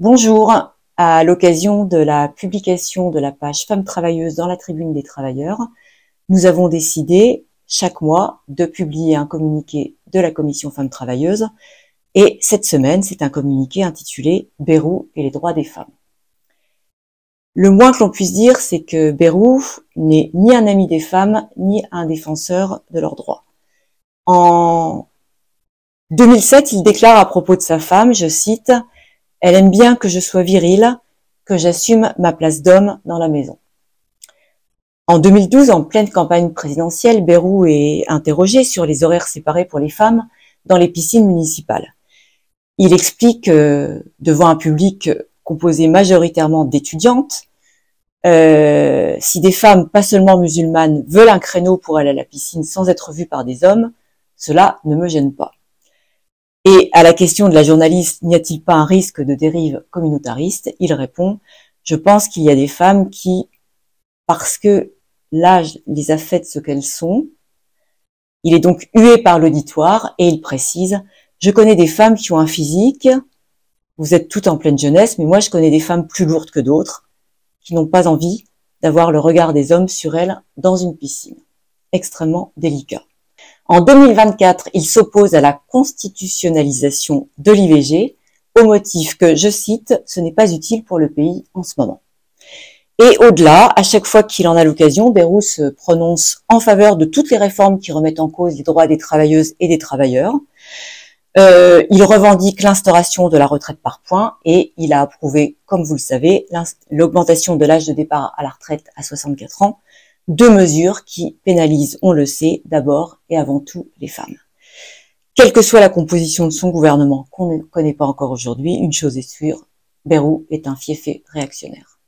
Bonjour, à l'occasion de la publication de la page Femmes travailleuses dans la Tribune des travailleurs, nous avons décidé chaque mois de publier un communiqué de la Commission Femmes travailleuses et cette semaine, c'est un communiqué intitulé « Bayrou et les droits des femmes ». Le moins que l'on puisse dire, c'est que Bayrou n'est ni un ami des femmes, ni un défenseur de leurs droits. En 2007, il déclare à propos de sa femme, je cite, « Elle aime bien que je sois viril, que j'assume ma place d'homme dans la maison ». En 2012, en pleine campagne présidentielle, Bayrou est interrogé sur les horaires séparés pour les femmes dans les piscines municipales. Il explique devant un public composé majoritairement d'étudiantes, si des femmes, pas seulement musulmanes, veulent un créneau pour aller à la piscine sans être vues par des hommes, cela ne me gêne pas. Et à la question de la journaliste, n'y a-t-il pas un risque de dérive communautariste? Il répond, je pense qu'il y a des femmes qui, parce que l'âge les a faites ce qu'elles sont, il est donc hué par l'auditoire et il précise, je connais des femmes qui ont un physique, vous êtes toutes en pleine jeunesse, mais moi je connais des femmes plus lourdes que d'autres, qui n'ont pas envie d'avoir le regard des hommes sur elles dans une piscine. Extrêmement délicat. En 2024, il s'oppose à la constitutionnalisation de l'IVG au motif que, je cite, ce n'est pas utile pour le pays en ce moment. Et au-delà, à chaque fois qu'il en a l'occasion, Bayrou se prononce en faveur de toutes les réformes qui remettent en cause les droits des travailleuses et des travailleurs. Il revendique l'instauration de la retraite par points et il a approuvé, comme vous le savez, l'augmentation de l'âge de départ à la retraite à 64 ans, deux mesures qui pénalisent, on le sait, d'abord et avant tout les femmes. Quelle que soit la composition de son gouvernement, qu'on ne connaît pas encore aujourd'hui, une chose est sûre, Bayrou est un fiefé réactionnaire.